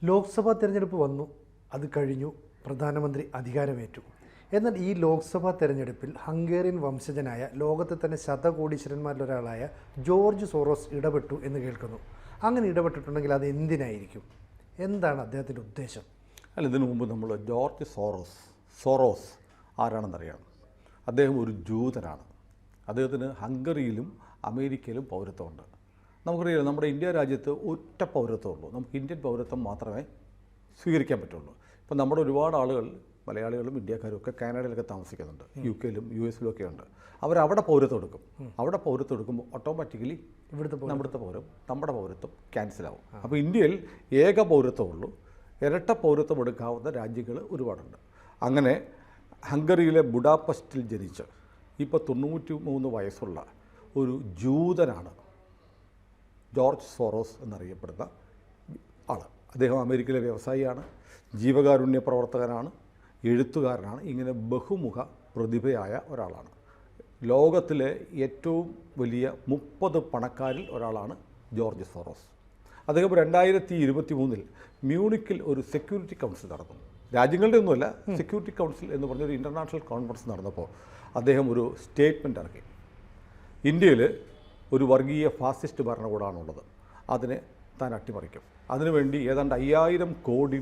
ലോക്സഭാ തെരഞ്ഞെടുപ്പ് വന്നു, അത് കഴിഞ്ഞു, പ്രധാനമന്ത്രി അധികാരമേറ്റു. എന്നാൽ ഈ ലോക്സഭാ തെരഞ്ഞെടുപ്പിൽ ഹംഗേറിയൻ വംശജനായ ലോകത്തെ തന്നെ ശതകോടീശ്വരന്മാരിലൊരാളായ ജോർജ് സോറോസ് ഇടപെട്ടു എന്ന് കേൾക്കുന്നു. അങ്ങനെ ഇടപെട്ടിട്ടുണ്ടെങ്കിൽ അത് എന്തിനായിരിക്കും? എന്താണ് അദ്ദേഹത്തിൻ്റെ ഉദ്ദേശം? ഇതിനു മുമ്പ് നമ്മൾ ജോർജ് സോറോസ് ആരാണെന്നറിയാം. അദ്ദേഹം ഒരു ജൂതനാണ്. അദ്ദേഹത്തിന് ഹംഗറിയിലും അമേരിക്കയിലും പൗരത്വമുണ്ട്. നമുക്കറിയാം, നമ്മുടെ ഇന്ത്യ രാജ്യത്ത് ഒറ്റ പൗരത്വമുള്ളൂ. നമുക്ക് ഇന്ത്യൻ പൗരത്വം മാത്രമേ സ്വീകരിക്കാൻ പറ്റുള്ളൂ. ഇപ്പം നമ്മുടെ ഒരുപാട് ആളുകൾ, മലയാളികളും ഇന്ത്യക്കാരും ഒക്കെ കാനഡയിലൊക്കെ താമസിക്കുന്നുണ്ട്, UK-ലും US-ലും ഒക്കെ ഉണ്ട്. അവരവിടെ പൗരത്വം എടുക്കും. അവിടെ പൗരത്വം എടുക്കുമ്പോൾ ഓട്ടോമാറ്റിക്കലി നമ്മുടെ പൗരത്വം ക്യാൻസലാവും. അപ്പോൾ ഇന്ത്യയിൽ ഏക പൗരത്വമുള്ളൂ. ഇരട്ട പൗരത്വം എടുക്കാവുന്ന രാജ്യങ്ങൾ ഒരുപാടുണ്ട്. അങ്ങനെ ഹംഗറിയിലെ ബുഡാപെസ്റ്റിൽ ജനിച്ച് ഇപ്പോൾ 93 വയസ്സുള്ള ഒരു ജൂതനാണ് ജോർജ് സോറോസ് എന്നറിയപ്പെടുന്ന ആൾ. അദ്ദേഹം അമേരിക്കയിലെ വ്യവസായിയാണ്, ജീവകാരുണ്യ പ്രവർത്തകനാണ്, എഴുത്തുകാരനാണ്. ഇങ്ങനെ ബഹുമുഖ പ്രതിഭയായ ഒരാളാണ്. ലോകത്തിലെ ഏറ്റവും വലിയ 30 പണക്കാരിൽ ഒരാളാണ് ജോർജ് സോറോസ്. അദ്ദേഹം 2023 മ്യൂണിക്കിൽ ഒരു സെക്യൂരിറ്റി കൗൺസിൽ നടന്നു. രാജ്യങ്ങളുടെ ഒന്നുമല്ല, സെക്യൂരിറ്റി കൗൺസിൽ എന്ന് പറഞ്ഞൊരു ഇൻ്റർനാഷണൽ കോൺഫറൻസ് നടന്നപ്പോൾ അദ്ദേഹം ഒരു സ്റ്റേറ്റ്മെൻ്റ് ഇറക്കി. ഇന്ത്യയിൽ ഒരു വർഗീയ ഫാസിസ്റ്റ് ഭരണകൂടമാണുള്ളത്, അതിനെ താൻ അട്ടിമറിക്കും. അതിനുവേണ്ടി ഏതാണ്ട് $5000 കോടി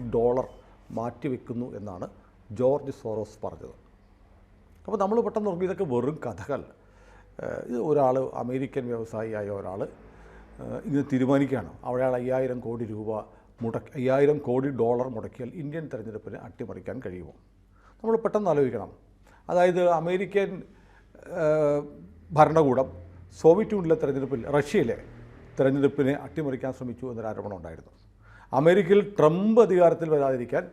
മാറ്റിവെക്കുന്നു എന്നാണ് ജോർജ് സോറോസ് പറഞ്ഞത്. അപ്പോൾ നമ്മൾ പെട്ടെന്ന് നോക്കി, ഇതൊക്കെ വെറും കഥകൾ. ഇത് ഒരാൾ, അമേരിക്കൻ വ്യവസായിയായ ഒരാൾ ഇങ്ങനെ തീരുമാനിക്കുകയാണ് അയാൾ $5000 കോടി $5000 കോടി മുടക്കിയാൽ ഇന്ത്യൻ തെരഞ്ഞെടുപ്പിനെ അട്ടിമറിക്കാൻ കഴിയുമോ? നമ്മൾ പെട്ടെന്ന് ആലോചിക്കണം. അതായത് അമേരിക്കൻ ഭരണകൂടം സോവിയറ്റ് യൂണിയനിലെ തെരഞ്ഞെടുപ്പിൽ, റഷ്യയിലെ തെരഞ്ഞെടുപ്പിനെ അട്ടിമറിക്കാൻ ശ്രമിച്ചു എന്നൊരു ആരോപണം ഉണ്ടായിരുന്നു. അമേരിക്കയിൽ ട്രംപ് അധികാരത്തിൽ വരാതിരിക്കാൻ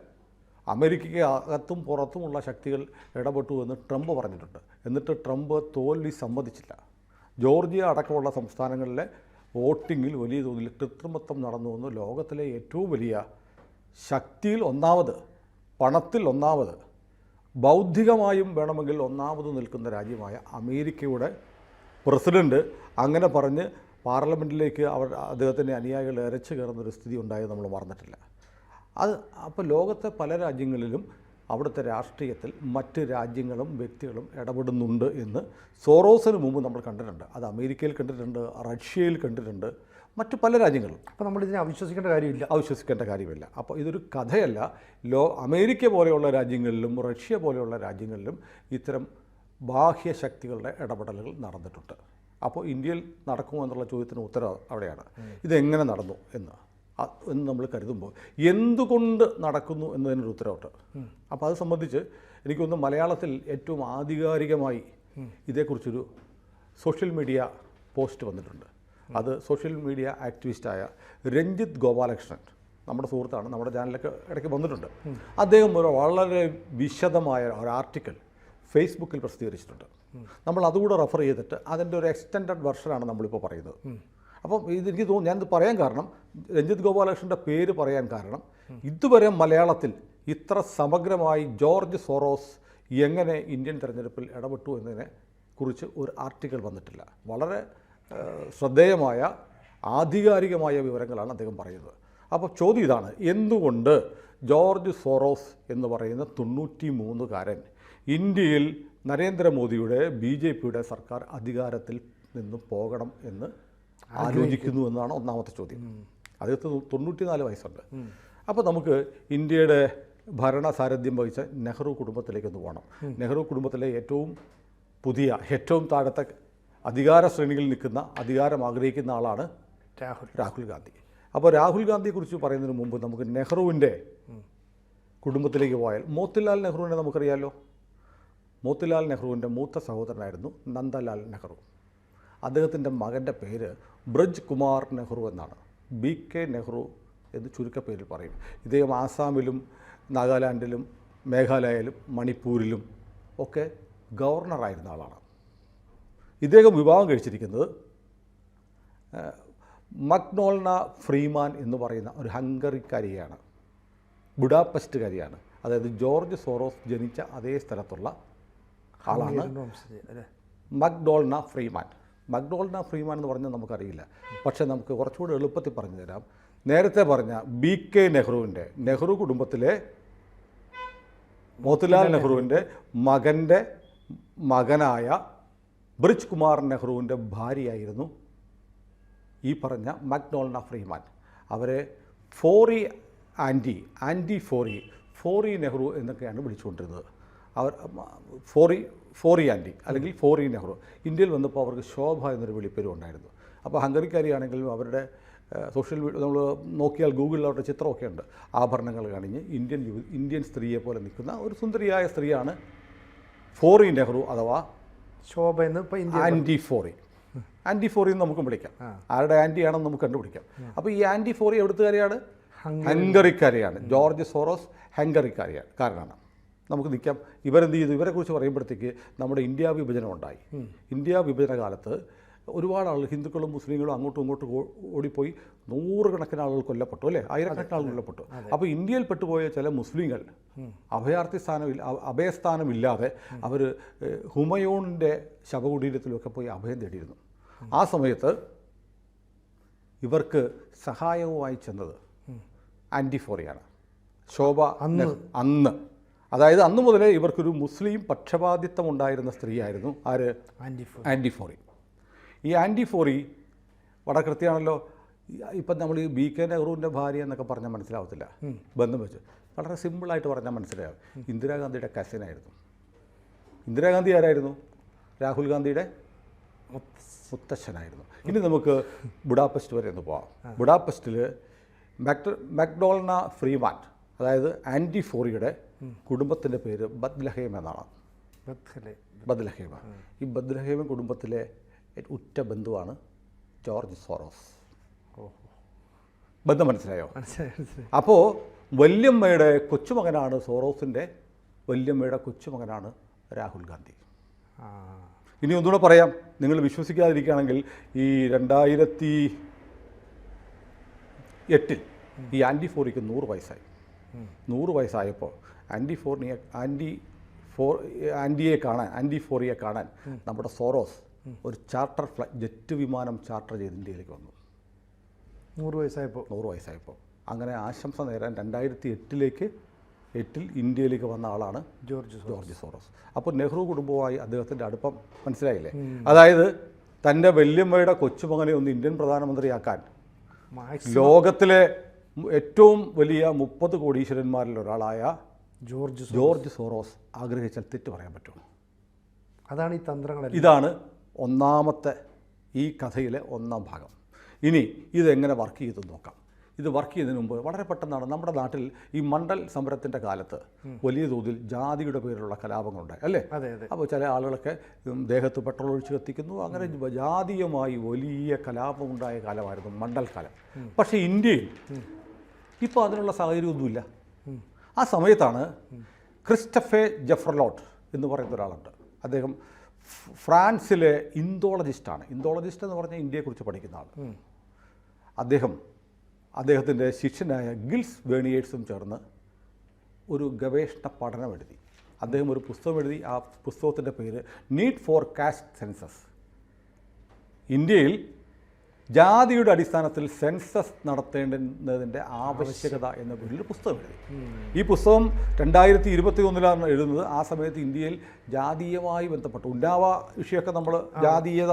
അമേരിക്കയ്ക്ക് അകത്തും പുറത്തുമുള്ള ശക്തികൾ ഇടപെട്ടു എന്ന് ട്രംപ് പറഞ്ഞിട്ടുണ്ട്. എന്നിട്ട് ട്രംപ് തോൽവി സമ്മതിച്ചില്ല. ജോർജിയ അടക്കമുള്ള സംസ്ഥാനങ്ങളിലെ വോട്ടിങ്ങിൽ വലിയ തോതിൽ കൃത്രിമത്വം നടന്നുവെന്ന് ലോകത്തിലെ ഏറ്റവും വലിയ ശക്തിയിൽ ഒന്നാമത്, പണത്തിൽ ഒന്നാമത്, ബൗദ്ധികമായും വേണമെങ്കിൽ ഒന്നാമത് നിൽക്കുന്ന രാജ്യമായ അമേരിക്കയുടെ പ്രസിഡൻറ്റ് അങ്ങനെ പറഞ്ഞ് പാർലമെൻറ്റിലേക്ക് അദ്ദേഹത്തിൻ്റെ അനുയായികൾ ഇരച്ചു കയറുന്നൊരു സ്ഥിതി ഉണ്ടായത് നമ്മൾ മറന്നിട്ടില്ല. അപ്പോൾ ലോകത്തെ പല രാജ്യങ്ങളിലും അവിടുത്തെ രാഷ്ട്രീയത്തിൽ മറ്റ് രാജ്യങ്ങളും വ്യക്തികളും ഇടപെടുന്നുണ്ട് എന്ന് സോറോസിന് മുമ്പ് നമ്മൾ കണ്ടിട്ടുണ്ട്. അത് അമേരിക്കയിൽ കണ്ടിട്ടുണ്ട്, റഷ്യയിൽ കണ്ടിട്ടുണ്ട്, മറ്റ് പല രാജ്യങ്ങളും. അപ്പോൾ നമ്മളിതിനെ അവിശ്വസിക്കേണ്ട കാര്യമില്ല. അപ്പോൾ ഇതൊരു കഥയല്ല. അമേരിക്ക പോലെയുള്ള രാജ്യങ്ങളിലും റഷ്യ പോലെയുള്ള രാജ്യങ്ങളിലും ഇത്തരം ബാഹ്യശക്തികളുടെ ഇടപെടലുകൾ നടന്നിട്ടുണ്ട്. അപ്പോൾ ഇന്ത്യയിൽ നടക്കുമോ എന്നുള്ള ചോദ്യത്തിന് ഉത്തരം അവിടെയാണ്. ഇതെങ്ങനെ നടന്നു എന്ന് നമ്മൾ കരുതുമ്പോൾ എന്തുകൊണ്ട് നടക്കുന്നു എന്നതിനൊരു ഉത്തരവുണ്ട്. അപ്പോൾ അത് സംബന്ധിച്ച് എനിക്കൊന്ന് മലയാളത്തിൽ ഏറ്റവും ആധികാരികമായി ഇതേക്കുറിച്ചൊരു സോഷ്യൽ മീഡിയ പോസ്റ്റ് വന്നിട്ടുണ്ട്. അത് സോഷ്യൽ മീഡിയ ആക്ടിവിസ്റ്റായ രഞ്ജിത്ത് ഗോപാലകൃഷ്ണൻ, നമ്മുടെ സുഹൃത്താണ്, നമ്മുടെ ചാനലിലൊക്കെ ഇടയ്ക്ക് വന്നിട്ടുണ്ട്. അദ്ദേഹം ഒരു വളരെ വിശദമായ ഒരു ആർട്ടിക്കിൾ ഫേസ്ബുക്കിൽ പ്രസിദ്ധീകരിച്ചിട്ടുണ്ട്. നമ്മൾ അതുകൂടെ റെഫർ ചെയ്തിട്ട് അതിൻ്റെ ഒരു എക്സ്റ്റൻഡഡ് വെർഷനാണ് നമ്മളിപ്പോൾ പറയുന്നത്. അപ്പം ഇതെനിക്ക് തോന്നുന്നു, ഞാനിത് പറയാൻ കാരണം, രഞ്ജിത്ത് ഗോപാലകൃഷ്ണൻ്റെ പേര് പറയാൻ കാരണം, ഇതുവരെ മലയാളത്തിൽ ഇത്ര സമഗ്രമായി ജോർജ് സോറോസ് എങ്ങനെ ഇന്ത്യൻ തെരഞ്ഞെടുപ്പിൽ ഇടപെട്ടു എന്നതിനെ കുറിച്ച് ഒരു ആർട്ടിക്കിൾ വന്നിട്ടില്ല. വളരെ ശ്രദ്ധേയമായ ആധികാരികമായ വിവരങ്ങളാണ് അദ്ദേഹം പറയുന്നത്. അപ്പോൾ ചോദ്യം ഇതാണ്: എന്തുകൊണ്ട് ജോർജ് സോറോസ് എന്ന് പറയുന്ന 93കാരൻ ഇന്ത്യയിൽ നരേന്ദ്രമോദിയുടെ BJPയുടെ സർക്കാർ അധികാരത്തിൽ നിന്ന് പോകണം എന്ന് ആലോചിക്കുന്നു എന്നാണ് ഒന്നാമത്തെ ചോദ്യം. അദ്ദേഹത്തിന് 94 വയസ്സുണ്ട്. അപ്പോൾ നമുക്ക് ഇന്ത്യയുടെ ഭരണസാരഥ്യം വഹിച്ച നെഹ്റു കുടുംബത്തിലേക്കൊന്ന് പോകണം. നെഹ്റു കുടുംബത്തിലെ ഏറ്റവും താഴത്തെ അധികാര ശ്രേണിയിൽ നിൽക്കുന്ന, അധികാരം ആഗ്രഹിക്കുന്ന ആളാണ് രാഹുൽ ഗാന്ധി. അപ്പോൾ രാഹുൽ ഗാന്ധിയെക്കുറിച്ച് പറയുന്നതിന് മുമ്പ് നമുക്ക് നെഹ്റുവിൻ്റെ കുടുംബത്തിലേക്ക് പോയാൽ, മോത്തിലാൽ നെഹ്റുവിനെ നമുക്കറിയാമല്ലോ. മോത്തിലാൽ നെഹ്റുവിൻ്റെ മൂത്ത സഹോദരനായിരുന്നു നന്ദലാൽ നെഹ്റു. അദ്ദേഹത്തിൻ്റെ മകൻ്റെ പേര് ബ്രജ് കുമാർ നെഹ്റു എന്നാണ്. BK നെഹ്റു എന്ന് ചുരുക്കപ്പേരിൽ പറയും. ഇദ്ദേഹം ആസാമിലും നാഗാലാൻഡിലും മേഘാലയയിലും മണിപ്പൂരിലും ഒക്കെ ഗവർണറായിരുന്ന ആളാണ്. ഇദ്ദേഹം വിവാഹം കഴിച്ചിരിക്കുന്നത് മഗ്നോൾന ഫ്രീമാൻ എന്ന് പറയുന്ന ഒരു ഹംഗറിക്കാരിയാണ്, ബുഡാപെസ്റ്റുകാരിയാണ്. അതായത് ജോർജ് സോറോസ് ജനിച്ച അതേ സ്ഥലത്തുള്ള ആളാണ് മഗ്നോൾന ഫ്രീമാൻ എന്ന് പറഞ്ഞാൽ നമുക്കറിയില്ല. പക്ഷേ നമുക്ക് കുറച്ചുകൂടി എളുപ്പത്തിൽ പറഞ്ഞു തരാം. നേരത്തെ പറഞ്ഞ BK നെഹ്റുവിൻ്റെ നെഹ്റു കുടുംബത്തിലെ മോത്തിലാൽ നെഹ്റുവിൻ്റെ മകനായ ബ്രിജ് കുമാർ നെഹ്റുവിൻ്റെ ഭാര്യയായിരുന്നു ഈ പറഞ്ഞ മക്ഡോൾന ഫ്രീമാൻ. അവരെ ആൻറ്റി ഫോറി നെഹ്റു എന്നൊക്കെയാണ് വിളിച്ചുകൊണ്ടിരുന്നത്. അവർ ഫോറി ആൻറ്റി അല്ലെങ്കിൽ ഫോറി നെഹ്റു. ഇന്ത്യയിൽ വന്നപ്പോൾ അവർക്ക് ശോഭ എന്നൊരു വിളിപ്പേരും ഉണ്ടായിരുന്നു. അപ്പോൾ ഹംഗറിക്കാരിയാണെങ്കിലും അവരുടെ സോഷ്യൽ മീഡിയ നമ്മൾ നോക്കിയാൽ ഗൂഗിളിൽ അവരുടെ ചിത്രമൊക്കെ ഉണ്ട്. ആഭരണങ്ങൾ കാണിഞ്ഞ് ഇന്ത്യൻ സ്ത്രീയെ പോലെ നിൽക്കുന്ന ഒരു സുന്ദരിയായ സ്ത്രീയാണ് ഫോറി നെഹ്റു അഥവാ ശോഭ എന്ന് ഇപ്പോൾ ആൻറ്റി ഫോറി എന്ന് നമുക്ക് വിളിക്കാം. ആരുടെ ആൻറ്റിയാണെന്ന് നമുക്ക് കണ്ടുപിടിക്കാം. അപ്പോൾ ഈ ആൻറ്റി ഫോറി എവിടുത്തുകാരിയാണ്? ഹംഗറിക്കാരിയാണ്. ജോർജ് സോറോസ് ഹംഗറിക്കാരനാണ്. നമുക്ക് നിൽക്കാം. ഇവരെന്ത് ചെയ്തു? ഇവരെക്കുറിച്ച് പറയുമ്പോഴത്തേക്ക് നമ്മുടെ ഇന്ത്യ വിഭജനം ഉണ്ടായി. ഇന്ത്യ വിഭജന കാലത്ത് ഒരുപാട് ആളുകൾ, ഹിന്ദുക്കളും മുസ്ലിങ്ങളും അങ്ങോട്ടും ഇങ്ങോട്ടും ഓടിപ്പോയി നൂറുകണക്കിന് ആളുകൾ കൊല്ലപ്പെട്ടു, അല്ലേ? ആയിരക്കണക്കിന് ആളുകൾ കൊല്ലപ്പെട്ടു. അപ്പോൾ ഇന്ത്യയിൽ പെട്ടുപോയ ചില മുസ്ലിങ്ങൾ അഭയസ്ഥാനമില്ലാതെ അവർ ഹുമയൂണിൻ്റെ ശവകുടീരത്തിലൊക്കെ പോയി അഭയം തേടിയിരുന്നു. ആ സമയത്ത് ഇവർക്ക് സഹായവുമായി ചെന്നത് ആൻറ്റി ഫോറിയാണ്. ശോഭ അന്ന്, അതായത് അന്ന് മുതലേ ഇവർക്കൊരു മുസ്ലിം പക്ഷപാതിത്വം ഉണ്ടായിരുന്ന സ്ത്രീയായിരുന്നു ആര്? ആൻറ്റി ഫോറി. ഈ ആൻറ്റി ഫോറി വളരെ കൃത്യമാണല്ലോ. ഇപ്പം നമ്മൾ ഈ BK നെഹ്റുവിൻ്റെ ഭാര്യ എന്നൊക്കെ പറഞ്ഞാൽ മനസ്സിലാവത്തില്ല, ബന്ധം വെച്ച്. വളരെ സിമ്പിളായിട്ട് പറഞ്ഞാൽ മനസ്സിലാവും. ഇന്ദിരാഗാന്ധിയുടെ കസിനായിരുന്നു. ഇന്ദിരാഗാന്ധി ആരായിരുന്നു? രാഹുൽ ഗാന്ധിയുടെ മുത്തശ്ശനായിരുന്നു. ഇനി നമുക്ക് ബുഡാപെസ്റ്റ് വരെ ഒന്ന് പോവാം. ബുഡാപെസ്റ്റിൽ മക്ഡോൾന ഫ്രീമാൻ, അതായത് ആൻറ്റി ഫോറിയുടെ കുടുംബത്തിൻ്റെ പേര് ബത്ലഹേം എന്നാണ്. ബത്ലഹേമ. ഈ ബത്ലഹേമ കുടുംബത്തിലെ ഉറ്റ ബന്ധുവാണ് ജോർജ് സോറോസ്. ബന്ധം മനസ്സിലായോ? അപ്പോൾ വല്യമ്മയുടെ കൊച്ചുമകനാണ് സോറോസിൻ്റെ വല്യമ്മയുടെ കൊച്ചുമകനാണ് രാഹുൽ ഗാന്ധി. ഇനി ഒന്നുകൂടെ പറയാം, നിങ്ങൾ വിശ്വസിക്കാതിരിക്കുകയാണെങ്കിൽ ഈ 2008 ഈ ആൻറ്റി ഫോറിക്ക് 100 വയസ്സായി. 100 വയസ്സായപ്പോൾ ആൻറ്റി ഫോറിയെ കാണാൻ നമ്മുടെ സോറോസ് ഒരു ജെറ്റ് വിമാനം ചാർട്ടർ ചെയ്ത് ഇന്ത്യയിലേക്ക് വന്നു. 100 വയസ്സായപ്പോൾ അങ്ങനെ ആശംസ നേരാൻ 2008 ഇന്ത്യയിലേക്ക് വന്ന ആളാണ് ജോർജ് സോറോസ്. അപ്പോൾ നെഹ്റു കുടുംബവുമായി അദ്ദേഹത്തിൻ്റെ അടുപ്പം മനസ്സിലായില്ലേ? അതായത് തൻ്റെ വല്യമ്മയുടെ കൊച്ചുമകനെ ഒന്ന് ഇന്ത്യൻ പ്രധാനമന്ത്രിയാക്കാൻ ലോകത്തിലെ ഏറ്റവും വലിയ 30 കോടീശ്വരന്മാരിൽ ഒരാളായ ജോർജ് സോറോസ് ആഗ്രഹിച്ചാൽ തെറ്റ് പറയാൻ പറ്റുമോ? അതാണ് ഈ തന്ത്രങ്ങൾ. ഇതാണ് ഒന്നാമത്തെ ഈ കഥയിലെ ഒന്നാം ഭാഗം. ഇനി ഇതെങ്ങനെ വർക്ക് ചെയ്തു നോക്കാം. ഇത് വർക്ക് ചെയ്യുന്നതിന് മുമ്പ് വളരെ പെട്ടെന്നാണ് നമ്മുടെ നാട്ടിൽ ഈ മണ്ഡൽ സമരത്തിൻ്റെ കാലത്ത് വലിയ തോതിൽ ജാതിയുടെ പേരിലുള്ള കലാപങ്ങളുണ്ടായി, അല്ലേ? അപ്പോൾ ചില ആളുകളൊക്കെ ദേഹത്ത് പെട്രോൾ ഒഴിച്ച് കത്തിക്കുന്നു. അങ്ങനെ ജാതീയമായി വലിയ കലാപമുണ്ടായ കാലമായിരുന്നു മണ്ഡൽ കാലം. പക്ഷേ ഇന്ത്യയിൽ ഇപ്പോൾ അതിനുള്ള സാഹചര്യമൊന്നുമില്ല. ആ സമയത്താണ് ക്രിസ്റ്റഫെ ജെഫർലോട്ട് എന്ന് പറയുന്ന ഒരാളുണ്ട്. അദ്ദേഹം ഫ്രാൻസിലെ ഇന്തോളജിസ്റ്റാണ്. ഇന്തോളജിസ്റ്റ് എന്ന് പറഞ്ഞാൽ ഇന്ത്യയെക്കുറിച്ച് പഠിക്കുന്ന ആൾ. അദ്ദേഹത്തിൻ്റെ ശിഷ്യനായ ഗിൽസ് വേണിയേഴ്സും ചേർന്ന് ഒരു ഗവേഷണ പഠനം എഴുതി. അദ്ദേഹം ഒരു പുസ്തകം എഴുതി. ആ പുസ്തകത്തിൻ്റെ പേര് നീഡ് ഫോർ കാസ്റ്റ് സെൻസസ്. ഇന്ത്യയിൽ ജാതിയുടെ അടിസ്ഥാനത്തിൽ സെൻസസ് നടത്തേണ്ടുന്നതിൻ്റെ ആവശ്യകത എന്ന പേരിൽ പുസ്തകം എഴുതി. ഈ പുസ്തകം 2021 എഴുതുന്നത്. ആ സമയത്ത് ഇന്ത്യയിൽ ജാതീയമായി ബന്ധപ്പെട്ട ഉന്നാവ വിഷയമൊക്കെ നമ്മൾ ജാതീയത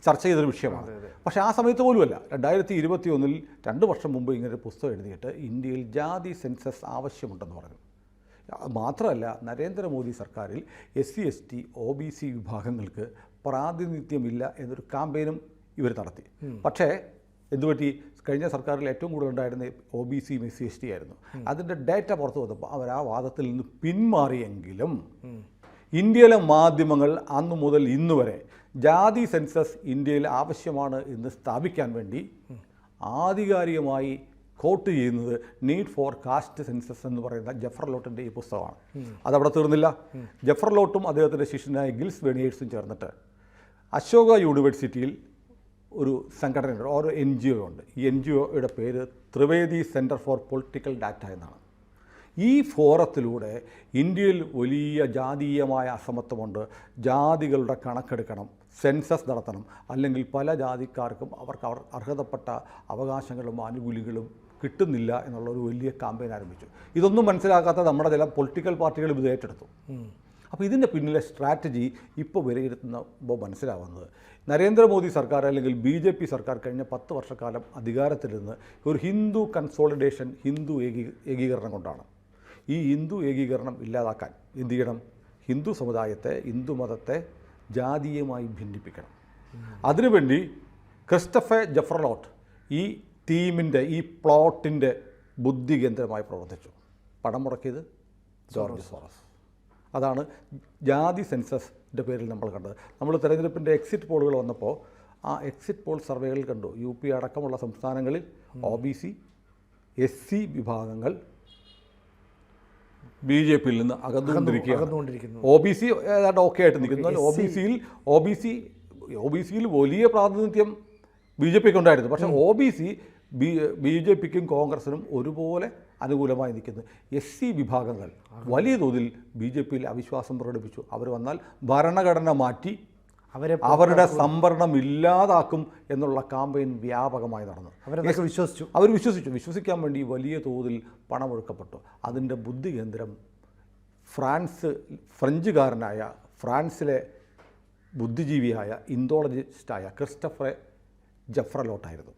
ചർച്ച ചെയ്തൊരു വിഷയമാണ്. പക്ഷേ ആ സമയത്ത് പോലുമല്ല, 2021 2 വർഷം മുമ്പ് ഇങ്ങനൊരു പുസ്തകം എഴുതിയിട്ട് ഇന്ത്യയിൽ ജാതി സെൻസസ് ആവശ്യമുണ്ടെന്ന് പറഞ്ഞു. മാത്രമല്ല, നരേന്ദ്രമോദി സർക്കാരിൽ SC ST OBC വിഭാഗങ്ങൾക്ക് പ്രാതിനിധ്യമില്ല എന്നൊരു ക്യാമ്പയിനും ഇവർ നടത്തി. പക്ഷേ എന്തുപറ്റി? കഴിഞ്ഞ സർക്കാരിൽ ഏറ്റവും കൂടുതൽ ഉണ്ടായിരുന്ന OBC SC ST ആയിരുന്നു. അതിൻ്റെ ഡേറ്റ പുറത്തു വന്നപ്പോൾ അവർ ആ വാദത്തിൽ നിന്ന് പിന്മാറിയെങ്കിലും ഇന്ത്യയിലെ മാധ്യമങ്ങൾ അന്നു മുതൽ ഇന്ന് വരെ ജാതി സെൻസസ് ഇന്ത്യയിൽ ആവശ്യമാണ് എന്ന് സ്ഥാപിക്കാൻ വേണ്ടി ആധികാരികമായി കോട്ട് ചെയ്യുന്നത് നീഡ് ഫോർ കാസ്റ്റ് സെൻസസ് എന്ന് പറയുന്ന ജെഫർലോട്ടിൻ്റെ ഈ പുസ്തകമാണ്. അതവിടെ തീർന്നില്ല. ജെഫർലോട്ടും അദ്ദേഹത്തിൻ്റെ ശിഷ്യനായ ഗിൽസ് വേണിയേഴ്സും ചേർന്നിട്ട് അശോക യൂണിവേഴ്സിറ്റിയിൽ ഒരു സംഘടനയുണ്ട്, ഒരു NGO ഉണ്ട്. ഈ NGOയുടെ പേര് Trivedi centre for political data എന്നാണ്. ഈ ഫോറത്തിലൂടെ ഇന്ത്യയിൽ വലിയ ജാതീയമായ അസമത്വമുണ്ട്, ജാതികളുടെ കണക്കെടുക്കണം, സെൻസസ് നടത്തണം, അല്ലെങ്കിൽ പല ജാതിക്കാർക്കും അവർക്ക് അർഹതപ്പെട്ട അവകാശങ്ങളും ആനുകൂല്യങ്ങളും കിട്ടുന്നില്ല എന്നുള്ള ഒരു വലിയ ക്യാമ്പയിൻ ആരംഭിച്ചു. ഇതൊന്നും മനസ്സിലാക്കാത്ത നമ്മുടെ ചില പൊളിറ്റിക്കൽ പാർട്ടികൾ ഇത് ഏറ്റെടുത്തു. അപ്പോൾ ഇതിൻ്റെ പിന്നിലെ സ്ട്രാറ്റജി ഇപ്പോൾ വിലയിരുത്തുമ്പോൾ മനസ്സിലാവുന്നത്, നരേന്ദ്രമോദി സർക്കാർ അല്ലെങ്കിൽ BJP സർക്കാർ കഴിഞ്ഞ 10 വർഷക്കാലം അധികാരത്തിൽ നിന്ന് ഒരു ഹിന്ദു കൺസോളിഡേഷൻ, ഹിന്ദു ഏകീകരണം കൊണ്ടാണ്. ഈ ഹിന്ദു ഏകീകരണം ഇല്ലാതാക്കാൻ എന്ത് ചെയ്യണം? ഹിന്ദു സമുദായത്തെ, ഹിന്ദു മതത്തെ ജാതീയമായി ഭിന്നിപ്പിക്കണം. അതിനുവേണ്ടി ക്രിസ്റ്റഫർ ജഫ്രലോട്ട് ഈ തീമിൻ്റെ, ഈ പ്ലോട്ടിൻ്റെ ബുദ്ധി കേന്ദ്രമായി പ്രവർത്തിച്ചു. പണം മുടക്കിയത് ജോർജ് സോറസ്. അതാണ് ജാതി സെൻസസിൻ്റെ പേരിൽ നമ്മൾ കണ്ടത്. നമ്മൾ തെരഞ്ഞെടുപ്പിൻ്റെ എക്സിറ്റ് പോളുകൾ വന്നപ്പോൾ ആ എക്സിറ്റ് പോൾ സർവേകൾ കണ്ടു. UP അടക്കമുള്ള സംസ്ഥാനങ്ങളിൽ OBC, SC വിഭാഗങ്ങൾ BJPയിൽ നിന്ന് അകന്നുകൊണ്ടിരിക്കുകയാണ്. OBC ഏതാണ്ട് ഓക്കെ ആയിട്ട് നിൽക്കുന്നു. OBCയിൽ വലിയ പ്രാതിനിധ്യം BJPക്ക് ഉണ്ടായിരുന്നു. പക്ഷേ OBC BJPക്കും കോൺഗ്രസിനും ഒരുപോലെ അനുകൂലമായി നിൽക്കുന്നു. SC വിഭാഗങ്ങൾ വലിയ തോതിൽ BJPയിൽ അവിശ്വാസം പ്രകടിപ്പിച്ചു. അവർ വന്നാൽ ഭരണഘടന മാറ്റി അവരുടെ സംവരണം ഇല്ലാതാക്കും എന്നുള്ള ക്യാമ്പയിൻ വ്യാപകമായി നടന്നു. അവർ വിശ്വസിക്കാൻ വേണ്ടി വലിയ തോതിൽ പണമൊഴുക്കപ്പെട്ടു. അതിൻ്റെ ബുദ്ധി കേന്ദ്രം ഫ്രഞ്ചുകാരനായ, ഫ്രാൻസിലെ ബുദ്ധിജീവിയായ, ഇന്തോളജിസ്റ്റായ ക്രിസ്റ്റഫർ ജഫ്രലോട്ടായിരുന്നു.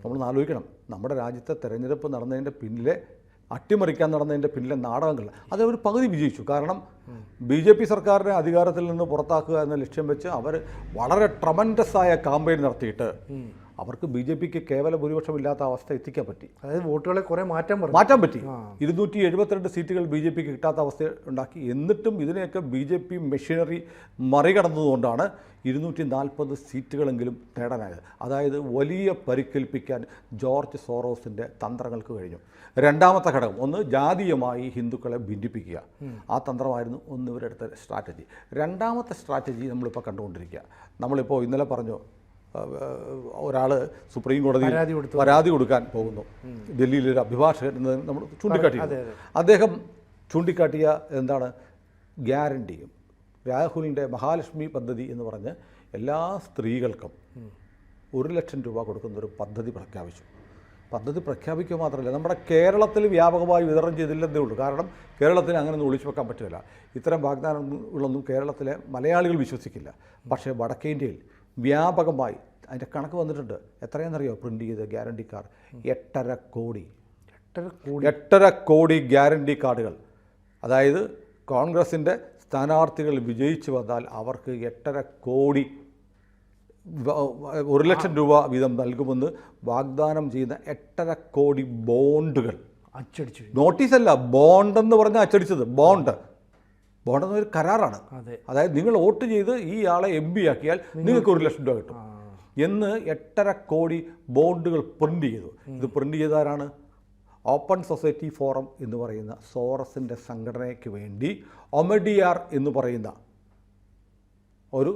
നമ്മൾ ആലോചിക്കണം, നമ്മുടെ രാജ്യത്തെ തെരഞ്ഞെടുപ്പ് നടന്നതിൻ്റെ പിന്നിലെ, അട്ടിമറിക്കാൻ നടന്നതിൻ്റെ പിന്നിലെ നാടകങ്ങൾ അത് അവർ പകുതി വിജയിച്ചു. കാരണം BJP സർക്കാരിനെ അധികാരത്തിൽ നിന്ന് പുറത്താക്കുക എന്ന ലക്ഷ്യം വെച്ച് അവർ വളരെ ട്രമൻഡസ് ആയ ക്യാമ്പയിൻ നടത്തിയിട്ട് അവർക്ക് BJPക്ക് കേവല ഭൂരിപക്ഷമില്ലാത്ത അവസ്ഥ എത്തിക്കാൻ പറ്റി. അതായത് വോട്ടുകളെ കുറേ മാറ്റാൻ പറ്റി. 272 സീറ്റുകൾ BJPക്ക് കിട്ടാത്ത അവസ്ഥ ഉണ്ടാക്കി. എന്നിട്ടും ഇതിനെയൊക്കെ BJP മെഷീനറി മറികടന്നതുകൊണ്ടാണ് 240 സീറ്റുകളെങ്കിലും നേടാനായത്. അതായത് വലിയ പരിക്കേൽപ്പിക്കാൻ ജോർജ് സോറോസിൻ്റെ തന്ത്രങ്ങൾക്ക് കഴിഞ്ഞു. രണ്ടാമത്തെ ഘടകം, ഒന്ന് ജാതീയമായി ഹിന്ദുക്കളെ ഭിന്നിപ്പിക്കുക. ആ തന്ത്രമായിരുന്നു ഇവരെടുത്ത സ്ട്രാറ്റജി. രണ്ടാമത്തെ സ്ട്രാറ്റജി നമ്മളിപ്പോൾ കണ്ടുകൊണ്ടിരിക്കുക. നമ്മളിപ്പോൾ ഇന്നലെ പറഞ്ഞു, ഒരാൾ സുപ്രീം കോടതി പരാതി കൊടുക്കാൻ പോകുന്നു. ഡൽഹിയിലൊരു അഭിഭാഷകൻ എന്ന് നമ്മൾ ചൂണ്ടിക്കാട്ടി. അദ്ദേഹം ചൂണ്ടിക്കാട്ടിയ എന്താണ്? ഗ്യാരണ്ടിയും രാഹുലിൻ്റെ മഹാലക്ഷ്മി പദ്ധതി എന്ന് പറഞ്ഞ് എല്ലാ സ്ത്രീകൾക്കും 1 ലക്ഷം രൂപ കൊടുക്കുന്നൊരു പദ്ധതി പ്രഖ്യാപിച്ചു. പദ്ധതി പ്രഖ്യാപിക്കുക മാത്രമല്ല, നമ്മുടെ കേരളത്തിൽ വ്യാപകമായി വിതരണം ചെയ്തില്ലെന്നേ ഉള്ളൂ. കാരണം കേരളത്തിന് അങ്ങനെയൊന്നും ഒളിച്ചു വെക്കാൻ പറ്റില്ല. ഇത്തരം വാഗ്ദാനങ്ങളൊന്നും കേരളത്തിലെ മലയാളികൾ വിശ്വസിക്കില്ല. പക്ഷേ വടക്കേ ഇന്ത്യയിൽ വ്യാപകമായി അതിൻ്റെ കണക്ക് വന്നിട്ടുണ്ട്. എത്രയാണെന്നറിയോ പ്രിൻ്റ് ചെയ്ത് ഗ്യാരണ്ടി കാർഡ്? 8.5 കോടി ഗ്യാരണ്ടി കാർഡുകൾ. അതായത് കോൺഗ്രസിൻ്റെ സ്ഥാനാർത്ഥികൾ വിജയിച്ചു വന്നാൽ അവർക്ക് 8.5 കോടി 1 ലക്ഷം രൂപ വീതം നൽകുമെന്ന് വാഗ്ദാനം ചെയ്യുന്ന 8.5 കോടി ബോണ്ടുകൾ അച്ചടിച്ചു. നോട്ടീസല്ല, ബോണ്ടെന്ന് പറഞ്ഞാൽ അച്ചടിച്ചത്. ബോണ്ടെന്നൊരു കരാറാണ്. അതായത് നിങ്ങൾ വോട്ട് ചെയ്ത് ഈ ആളെ MP ആക്കിയാൽ നിങ്ങൾക്ക് 1 ലക്ഷം രൂപ കിട്ടും എന്ന് 8.5 കോടി ബോണ്ടുകൾ പ്രിൻ്റ് ചെയ്തു. ഇത് പ്രിൻ്റ് ചെയ്താരാണ്? ഓപ്പൺ സൊസൈറ്റി ഫോറം എന്ന് പറയുന്ന സോറസിൻ്റെ സംഘടനയ്ക്ക് വേണ്ടി ഒമഡിയാർ എന്ന് പറയുന്ന ഒരു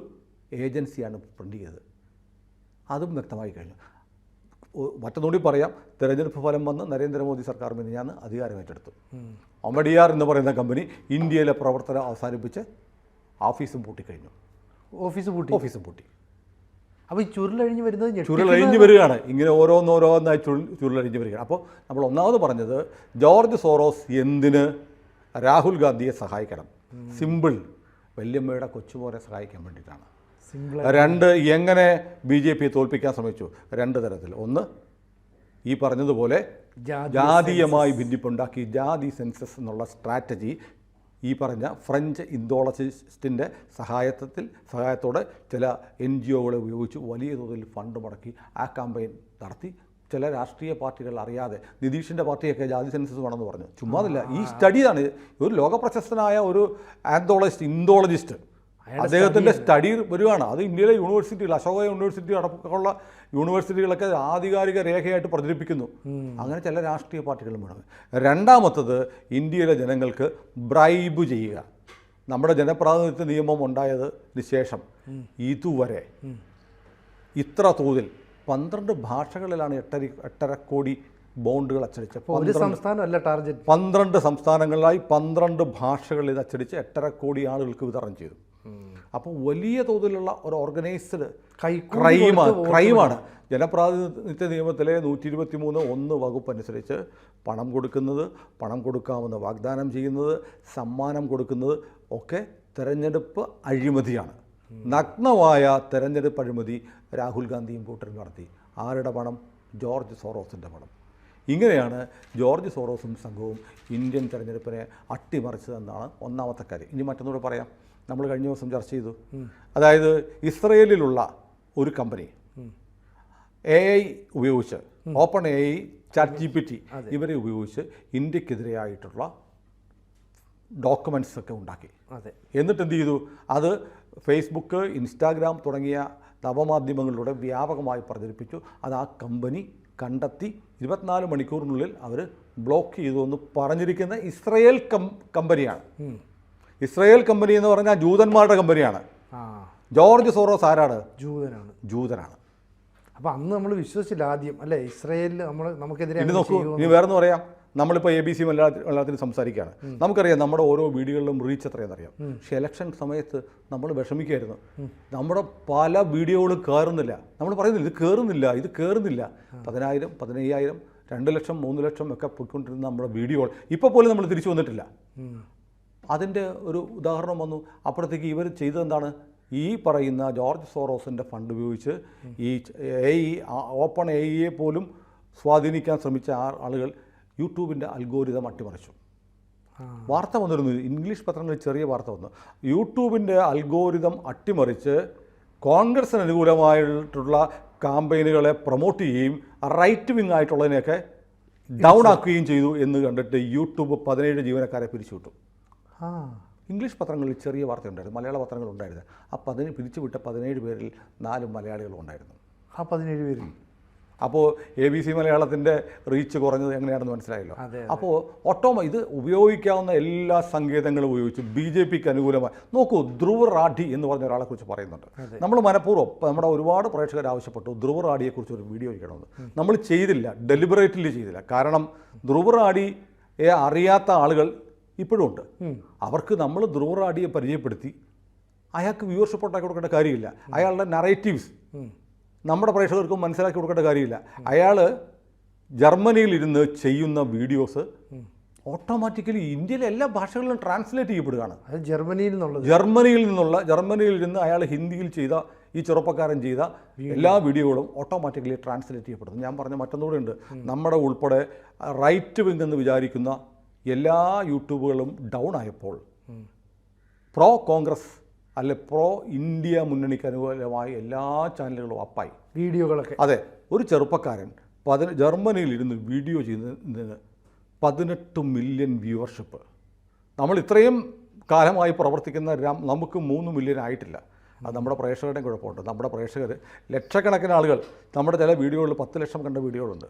ഏജൻസിയാണ് പ്രിൻ്റ് ചെയ്തത്. അതും വ്യക്തമായി കഴിഞ്ഞു. മറ്റൊന്നുകൂടി പറയാം, തെരഞ്ഞെടുപ്പ് ഫലം വന്ന് നരേന്ദ്രമോദി സർക്കാർ ഞാൻ അധികാരമേറ്റെടുത്തു. ഒമഡിയാർ എന്ന് പറയുന്ന കമ്പനി ഇന്ത്യയിലെ പ്രവർത്തനം അവസാനിപ്പിച്ച് ഓഫീസും പൂട്ടിക്കഴിഞ്ഞു. ഓഫീസും പൂട്ടി. അപ്പോൾ ഈ ചുരുളഴിഞ്ഞ് വരികയാണ്. ഇങ്ങനെ ഓരോന്നായി ചുരുളഴിഞ്ഞ് വരികയാണ്. അപ്പോൾ നമ്മൾ ഒന്നാമത് പറഞ്ഞത്, ജോർജ് സോറോസ് എന്തിന് രാഹുൽ ഗാന്ധിയെ സഹായിക്കണം? സിമ്പിൾ, വല്യമ്മയുടെ കൊച്ചുമോനെ സഹായിക്കാൻ വേണ്ടിയിട്ടാണ്. 2, എങ്ങനെ BJP തോൽപ്പിക്കാൻ ശ്രമിച്ചു? 2 തരത്തിൽ. ഒന്ന്, ഈ പറഞ്ഞതുപോലെ ജാതീയമായി ഭിന്നിപ്പുണ്ടാക്കി ജാതി സെൻസസ് എന്നുള്ള സ്ട്രാറ്റജി ഈ പറഞ്ഞ ഫ്രഞ്ച് ഇന്തോളജിസ്റ്റിൻ്റെ സഹായത്തോടെ ചില NGOകളെ ഉപയോഗിച്ച് വലിയ തോതിൽ ഫണ്ട് മുടക്കി ആ ക്യാമ്പയിൻ നടത്തി. ചില രാഷ്ട്രീയ പാർട്ടികൾ അറിയാതെ, നിതീഷിൻ്റെ പാർട്ടിയൊക്കെ ജാതി സെൻസസ് വേണമെന്ന് പറഞ്ഞു. ചുമ്മാതില്ല, ഈ സ്റ്റഡിയാണ്. ഒരു ലോകപ്രശസ്തനായ ഒരു ഇന്തോളജിസ്റ്റ്, അദ്ദേഹത്തിൻ്റെ സ്റ്റഡി വരികയാണ്. അത് ഇന്ത്യയിലെ യൂണിവേഴ്സിറ്റികൾ, അശോക യൂണിവേഴ്സിറ്റി അടക്കമുള്ള യൂണിവേഴ്സിറ്റികളൊക്കെ ആധികാരിക രേഖയായിട്ട് പ്രചരിപ്പിക്കുന്നു. അങ്ങനെ ചില രാഷ്ട്രീയ പാർട്ടികളും വേണം. രണ്ടാമത്തത്, ഇന്ത്യയിലെ ജനങ്ങൾക്ക് ബ്രൈബ് ചെയ്യുക. നമ്മുടെ ജനപ്രാതിനിധ്യ നിയമം ഉണ്ടായതിന് ശേഷം ഇതുവരെ ഇത്ര തോതിൽ 12 ഭാഷകളിലാണ് 8.5 കോടി ബോണ്ടുകൾ അച്ചടിച്ച്. ഒരു സംസ്ഥാനമല്ല ടാർഗറ്റ്, 12 സംസ്ഥാനങ്ങളിലായി 12 ഭാഷകളിൽ ഇത് അച്ചടിച്ച് 8.5 കോടി ആളുകൾക്ക് വിതരണം ചെയ്തു. അപ്പോൾ വലിയ തോതിലുള്ള ഒരു ഓർഗനൈസ്ഡ് കൈക്കൂലി ക്രൈമാണ്. ജനപ്രാതിനിധ്യ നിയമത്തിലെ 123(1) വകുപ്പ് അനുസരിച്ച് പണം കൊടുക്കുന്നത്, പണം കൊടുക്കാമെന്ന് വാഗ്ദാനം ചെയ്യുന്നത്, സമ്മാനം കൊടുക്കുന്നത് ഒക്കെ തെരഞ്ഞെടുപ്പ് അഴിമതിയാണ്. നഗ്നമായ തെരഞ്ഞെടുപ്പ് അഴിമതി രാഹുൽ ഗാന്ധിയും കൂട്ടരും നടത്തി. ആരുടെ പണം? ജോർജ് സോറോസിൻ്റെ പണം. ഇങ്ങനെയാണ് ജോർജ് സോറോസും സംഘവും ഇന്ത്യൻ തെരഞ്ഞെടുപ്പിനെ അട്ടിമറിച്ചതെന്നാണ് ഒന്നാമത്തെ കാര്യം. ഇനി മറ്റൊന്നുകൂടെ പറയാം. നമ്മൾ കഴിഞ്ഞ ദിവസം ചർച്ച ചെയ്തു. അതായത് ഇസ്രയേലിലുള്ള ഒരു കമ്പനി AI ഉപയോഗിച്ച്, ഓപ്പൺ AI, ChatGPT ഇവരെ ഉപയോഗിച്ച് ഇന്ത്യക്കെതിരെയായിട്ടുള്ള ഡോക്യുമെൻറ്റ്സ് ഒക്കെ ഉണ്ടാക്കി. എന്നിട്ട് എന്ത് ചെയ്തു? അത് ഫേസ്ബുക്ക്, ഇൻസ്റ്റാഗ്രാം തുടങ്ങിയ നവമാധ്യമങ്ങളിലൂടെ വ്യാപകമായി പ്രചരിപ്പിച്ചു. അത് ആ കമ്പനി കണ്ടെത്തി 24 മണിക്കൂറിനുള്ളിൽ അവർ ബ്ലോക്ക് ചെയ്തു എന്ന് പറഞ്ഞിരിക്കുന്ന ഇസ്രയേൽ കമ്പനിയാണ്. ഇസ്രയേൽ കമ്പനി എന്ന് പറഞ്ഞാൽ ജൂതന്മാരുടെ കമ്പനിയാണ്. ജോർജ് സോറോസ് ആരാണ്? ജൂതനാണ്. അപ്പോൾ അന്ന് നമ്മൾ വിശ്വസിച്ചില്ല ആദ്യം, അല്ലേ? ഇസ്രയേലിൽ നമുക്കെതിരെ. ഇനി നോക്കൂ, ഇനി വേറെന്ന് പറയാം. നമ്മളിപ്പോൾ ABC മലയാളത്തിൽ സംസാരിക്കുകയാണ്. നമുക്കറിയാം നമ്മുടെ ഓരോ വീഡിയോകളിലും റീച്ച് എത്രയെന്നറിയാം. പക്ഷേ ഇലക്ഷൻ സമയത്ത് നമ്മൾ വിഷമിക്കായിരുന്നു. നമ്മുടെ പല വീഡിയോകളും കയറുന്നില്ല. നമ്മൾ പറയുന്നില്ല ഇത് കയറുന്നില്ല. 10,000, 15,000, 2 ലക്ഷം, 3 ലക്ഷം ഒക്കെ പോയിക്കൊണ്ടിരുന്ന നമ്മുടെ വീഡിയോകൾ ഇപ്പോൾ പോലും നമ്മൾ തിരിച്ചു വന്നിട്ടില്ല. അതിൻ്റെ ഒരു ഉദാഹരണം വന്നു. അപ്പോഴത്തേക്ക് ഇവർ ചെയ്തതെന്താണ്? ഈ പറയുന്ന ജോർജ് സോറോസിൻ്റെ ഫണ്ട് ഉപയോഗിച്ച് ഈ ഓപ്പൺ AI പോലും സ്വാധീനിക്കാൻ ശ്രമിച്ച ആളുകൾ യൂട്യൂബിൻ്റെ അൽഗോരിതം അട്ടിമറിച്ചു. വാർത്ത വന്നിരുന്നു, ഇംഗ്ലീഷ് പത്രങ്ങളിൽ ചെറിയ വാർത്ത വന്നു. യൂട്യൂബിൻ്റെ അൽഗോരിതം അട്ടിമറിച്ച് കോൺഗ്രസിന് അനുകൂലമായിട്ടുള്ള ക്യാമ്പയിനുകളെ പ്രൊമോട്ട് ചെയ്യുകയും റൈറ്റ് വിങ് ആയിട്ടുള്ളതിനെയൊക്കെ ഡൗൺ ആക്കുകയും ചെയ്തു എന്ന് കണ്ടിട്ട് യൂട്യൂബ് 17 ജീവനക്കാരെ പിരിച്ചുവിട്ടു. ഇംഗ്ലീഷ് പത്രങ്ങളിൽ ചെറിയ വാർത്ത ഉണ്ടായിരുന്നു, മലയാള പത്രങ്ങളുണ്ടായിരുന്നു. ആ പിരിച്ചുവിട്ട 17 പേരിൽ 4 മലയാളികളും ഉണ്ടായിരുന്നു. ആ 17 പേരിൽ. അപ്പോൾ ABC മലയാളത്തിൻ്റെ റീച്ച് കുറഞ്ഞത് എങ്ങനെയാണെന്ന് മനസ്സിലായല്ലോ. അപ്പോൾ ഇത് ഉപയോഗിക്കാവുന്ന എല്ലാ സങ്കേതങ്ങളും ഉപയോഗിച്ച് BJPക്ക് അനുകൂലമായി. നോക്കൂ, ധ്രുവ് റാഠി എന്ന് പറഞ്ഞ ഒരാളെക്കുറിച്ച് പറയുന്നുണ്ട്. നമ്മൾ മനഃപൂർവ്വം നമ്മുടെ ഒരുപാട് പ്രേക്ഷകർ ആവശ്യപ്പെട്ടു ധ്രുവ് റാഠിയെക്കുറിച്ച് ഒരു വീഡിയോ ചെയ്യണമെന്ന്. നമ്മൾ ചെയ്തില്ല, ഡെലിബറേറ്റ്ലി ചെയ്തില്ല. കാരണം ധ്രുവ് റാഠിയെ അറിയാത്ത ആളുകൾ ഇപ്പോഴും ഉണ്ട്. അവർക്ക് നമ്മൾ ധ്രുവ് റാഠിയെ പരിചയപ്പെടുത്തി അയാൾക്ക് വ്യൂവർഷിപ്പ് ഉണ്ടാക്കി കൊടുക്കേണ്ട കാര്യമില്ല. അയാളുടെ നറേറ്റീവ്സ് നമ്മുടെ പ്രേക്ഷകർക്കും മനസ്സിലാക്കി കൊടുക്കേണ്ട കാര്യമില്ല. അയാൾ ജർമ്മനിയിലിരുന്ന് ചെയ്യുന്ന വീഡിയോസ് ഓട്ടോമാറ്റിക്കലി ഇന്ത്യയിലെ എല്ലാ ഭാഷകളിലും ട്രാൻസ്ലേറ്റ് ചെയ്യപ്പെടുകയാണ്. ജർമ്മനിയിൽ അയാൾ ഹിന്ദിയിൽ ചെയ്ത, ഈ ചെറുപ്പക്കാരൻ ചെയ്ത എല്ലാ വീഡിയോകളും ഓട്ടോമാറ്റിക്കലി ട്രാൻസ്ലേറ്റ് ചെയ്യപ്പെടുന്നു. ഞാൻ പറഞ്ഞ മറ്റൊന്നുകൂടെ ഉണ്ട്. നമ്മുടെ ഉൾപ്പെടെ റൈറ്റ് വിങ് എന്ന് വിചാരിക്കുന്ന എല്ലാ യൂട്യൂബുകളും ഡൗൺ ആയപ്പോൾ പ്രോ കോൺഗ്രസ് അല്ലെ പ്രോ ഇന്ത്യ മുന്നണിക്ക് അനുകൂലമായ എല്ലാ ചാനലുകളും അപ്പായി വീഡിയോകളൊക്കെ. അതെ, ഒരു ചെറുപ്പക്കാരൻ ജർമ്മനിയിലിരുന്ന് വീഡിയോ ചെയ്യുന്നതിന് 18 മില്യൺ വ്യൂവർഷിപ്പ്. നമ്മൾ ഇത്രയും കാലമായി പ്രവർത്തിക്കുന്ന നമുക്ക് 3 മില്യൺ ആയിട്ടില്ല. അത് നമ്മുടെ പ്രേക്ഷകരുടെയും കുഴപ്പമുണ്ട്. നമ്മുടെ പ്രേക്ഷകർ ലക്ഷക്കണക്കിന് ആളുകൾ നമ്മുടെ ചില വീഡിയോകളിൽ 10 ലക്ഷം കണ്ട വീഡിയോകളുണ്ട്.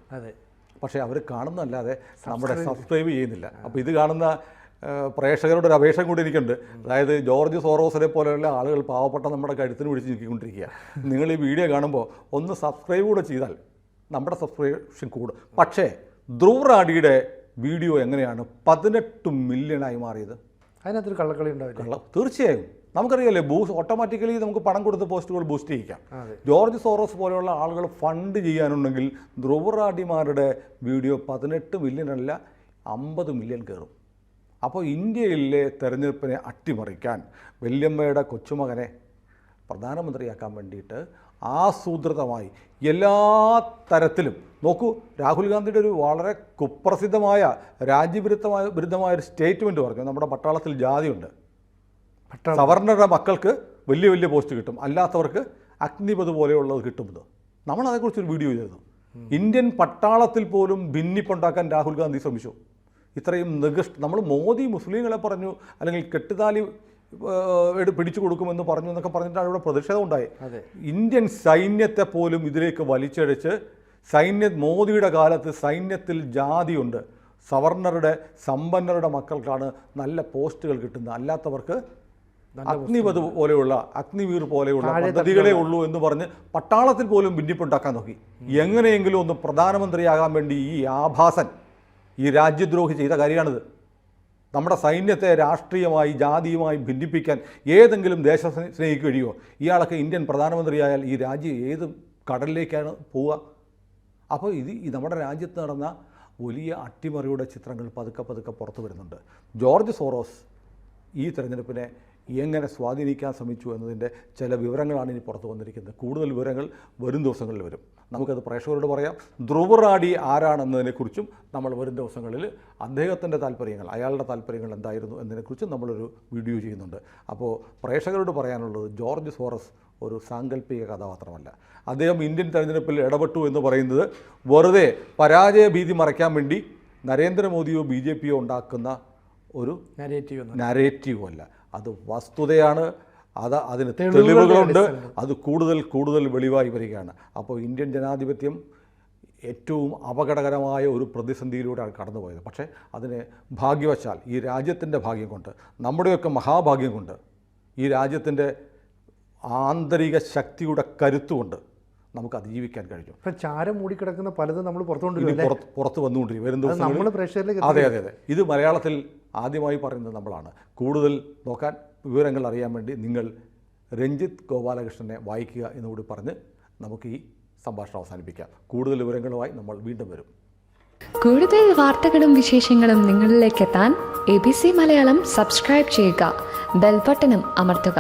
പക്ഷേ അവർ കാണുന്നതല്ലാതെ നമ്മുടെ സബ്സ്ക്രൈബ് ചെയ്യുന്നില്ല. അപ്പോൾ ഇത് കാണുന്ന പ്രേക്ഷകരുടെ ഒരു അപേക്ഷ കൂടി എനിക്കുണ്ട്. അതായത് ജോർജ് സോറോസിനെ പോലെയുള്ള ആളുകൾ പാവപ്പെട്ട നമ്മുടെ കഴുത്തിന് പിടിച്ച് നിൽക്കിക്കൊണ്ടിരിക്കുക. നിങ്ങൾ ഈ വീഡിയോ കാണുമ്പോൾ ഒന്ന് സബ്സ്ക്രൈബ് കൂടെ ചെയ്താൽ നമ്മുടെ സബ്സ്ക്രിപ്ഷൻ കൂടും. പക്ഷേ ധ്രുവ് റാഠിയുടെ വീഡിയോ എങ്ങനെയാണ് 18 മില്യണായി മാറിയത്? അതിനകത്തൊരു കള്ളക്കളി ഉണ്ടാവില്ല. തീർച്ചയായും നമുക്കറിയാമല്ലേ, ഓട്ടോമാറ്റിക്കലി നമുക്ക് പണം കൊടുത്ത് പോസ്റ്റുകൾ ബൂസ്റ്റ് ചെയ്യിക്കാം. ജോർജ് സോറോസ് പോലെയുള്ള ആളുകൾ ഫണ്ട് ചെയ്യാനുണ്ടെങ്കിൽ ധ്രുവ് റാഠിമാരുടെ വീഡിയോ 18 മില്യൺ അല്ല 50 മില്യൺ കയറും. അപ്പോൾ ഇന്ത്യയിലെ തെരഞ്ഞെടുപ്പിനെ അട്ടിമറിക്കാൻ വല്യമ്മയുടെ കൊച്ചുമകനെ പ്രധാനമന്ത്രിയാക്കാൻ വേണ്ടിയിട്ട് ആസൂത്രിതമായി എല്ലാ തരത്തിലും നോക്കൂ. രാഹുൽ ഗാന്ധിയുടെ ഒരു വളരെ കുപ്രസിദ്ധമായ വിരുദ്ധമായ ഒരു സ്റ്റേറ്റ്മെൻറ്റ് പറഞ്ഞു. നമ്മുടെ പട്ടാളത്തിൽ ജാതിയുണ്ട്, സവർണരുടെ മക്കൾക്ക് വലിയ വലിയ പോസ്റ്റ് കിട്ടും, അല്ലാത്തവർക്ക് അഗ്നിപഥ് പോലെയുള്ളത് കിട്ടുമെന്ന്. നമ്മളതേക്കുറിച്ചൊരു വീഡിയോ ചെയ്തിരുന്നു. ഇന്ത്യൻ പട്ടാളത്തിൽ പോലും ഭിന്നിപ്പുണ്ടാക്കാൻ രാഹുൽ ഗാന്ധി ശ്രമിച്ചു. ഇത്രയും നമ്മൾ മോദി മുസ്ലിങ്ങളെ പറഞ്ഞു, അല്ലെങ്കിൽ കെട്ടുതാലി പിടിച്ചു കൊടുക്കുമെന്ന് പറഞ്ഞു എന്നൊക്കെ പറഞ്ഞിട്ടാണ് ഇവിടെ പ്രതിഷേധം ഉണ്ടായി. ഇന്ത്യൻ സൈന്യത്തെ പോലും ഇതിലേക്ക് വലിച്ചഴച്ച് മോദിയുടെ കാലത്ത് സൈന്യത്തിൽ ജാതിയുണ്ട്, സവർണരുടെ സമ്പന്നരുടെ മക്കൾക്കാണ് നല്ല പോസ്റ്റുകൾ കിട്ടുന്നത്, അല്ലാത്തവർക്ക് അഗ്നിപഥ് പോലെയുള്ള അഗ്നിവീർ പോലെയുള്ള പദ്ധതികളേ ഉള്ളൂ എന്ന് പറഞ്ഞ് പട്ടാളത്തിൽ പോലും ഭിന്നിപ്പുണ്ടാക്കാൻ നോക്കി. എങ്ങനെയെങ്കിലും ഒന്ന് പ്രധാനമന്ത്രിയാകാൻ വേണ്ടി ഈ ആഭാസൻ, ഈ രാജ്യദ്രോഹി ചെയ്ത കാര്യമാണിത്. നമ്മുടെ സൈന്യത്തെ രാഷ്ട്രീയമായി ജാതിയുമായി ഭിന്നിപ്പിക്കാൻ ഏതെങ്കിലും ദേശം സ്നേഹിക്ക് കഴിയുമോ? ഇയാളൊക്കെ ഇന്ത്യൻ പ്രധാനമന്ത്രിയായാൽ ഈ രാജ്യം ഏത് കടലിലേക്കാണ് പോവുക? അപ്പോൾ ഈ നമ്മുടെ രാജ്യത്ത് നടന്ന വലിയ അട്ടിമറിയുടെ ചിത്രങ്ങൾ പതുക്കെ പതുക്കെ പുറത്തു വരുന്നുണ്ട്. ജോർജ് സോറോസ് ഈ തെരഞ്ഞെടുപ്പിനെ എങ്ങനെ സ്വാധീനിക്കാൻ ശ്രമിച്ചു എന്നതിൻ്റെ ചില വിവരങ്ങളാണ് ഇനി പുറത്തു വന്നിരിക്കുന്നത്. കൂടുതൽ വിവരങ്ങൾ വരും ദിവസങ്ങളിൽ വരും. നമുക്കത് പ്രേക്ഷകരോട് പറയാം. ധ്രുവ് റാഡി ആരാണെന്നതിനെക്കുറിച്ചും നമ്മൾ വരും ദിവസങ്ങളിൽ അദ്ദേഹത്തിൻ്റെ താല്പര്യങ്ങൾ, അയാളുടെ താല്പര്യങ്ങൾ എന്തായിരുന്നു എന്നതിനെക്കുറിച്ചും നമ്മളൊരു വീഡിയോ ചെയ്യുന്നുണ്ട്. അപ്പോൾ പ്രേക്ഷകരോട് പറയാനുള്ളത്, ജോർജ് സോറസ് ഒരു സാങ്കല്പിക കഥാപാത്രമല്ല. അദ്ദേഹം ഇന്ത്യൻ തെരഞ്ഞെടുപ്പിൽ ഇടപെട്ടു എന്ന് പറയുന്നത് വെറുതെ പരാജയ ഭീതി മറയ്ക്കാൻ വേണ്ടി നരേന്ദ്രമോദിയോ BJPയോ ഉണ്ടാക്കുന്ന ഒരു നരേറ്റീവല്ല. അത് വസ്തുതയാണ്. അതിന് തെളിവുകളുണ്ട്. അത് കൂടുതൽ വെളിവായി വരികയാണ്. അപ്പോൾ ഇന്ത്യൻ ജനാധിപത്യം ഏറ്റവും അപകടകരമായ ഒരു പ്രതിസന്ധിയിലൂടെയാണ് കടന്നുപോയത്. പക്ഷേ അതിന് ഭാഗ്യവശാൽ, ഈ രാജ്യത്തിൻ്റെ ഭാഗ്യം കൊണ്ട്, നമ്മുടെയൊക്കെ മഹാഭാഗ്യം കൊണ്ട്, ഈ രാജ്യത്തിൻ്റെ ആന്തരിക ശക്തിയുടെ കരുത്തുകൊണ്ട് നമുക്ക് അതിജീവിക്കാൻ കഴിഞ്ഞു. ഇപ്പം ചാരം മൂടിക്കിടക്കുന്ന പലതും നമ്മൾ പുറത്തു വന്നുകൊണ്ടിരിക്കും വരും ദിവസങ്ങളിൽ. അതെ. ഇത് മലയാളത്തിൽ ആദ്യമായി പറയുന്നത് നമ്മളാണ്. കൂടുതൽ നോക്കാൻ, വിവരങ്ങൾ അറിയാൻ വേണ്ടി നിങ്ങൾ രഞ്ജിത്ത് ഗോപാലകൃഷ്ണനെ വായിക്കുക എന്നുകൂടി പറഞ്ഞ് നമുക്ക് ഈ സംഭാഷണം അവസാനിപ്പിക്കാം. കൂടുതൽ വിവരങ്ങളുമായി നമ്മൾ വീണ്ടും വരും. കൂടുതൽ വാർത്തകളും വിശേഷങ്ങളും നിങ്ങളിലേക്ക് എത്താൻ ABC മലയാളം സബ്സ്ക്രൈബ് ചെയ്യുക, ബെൽ ബട്ടണും അമർത്തുക.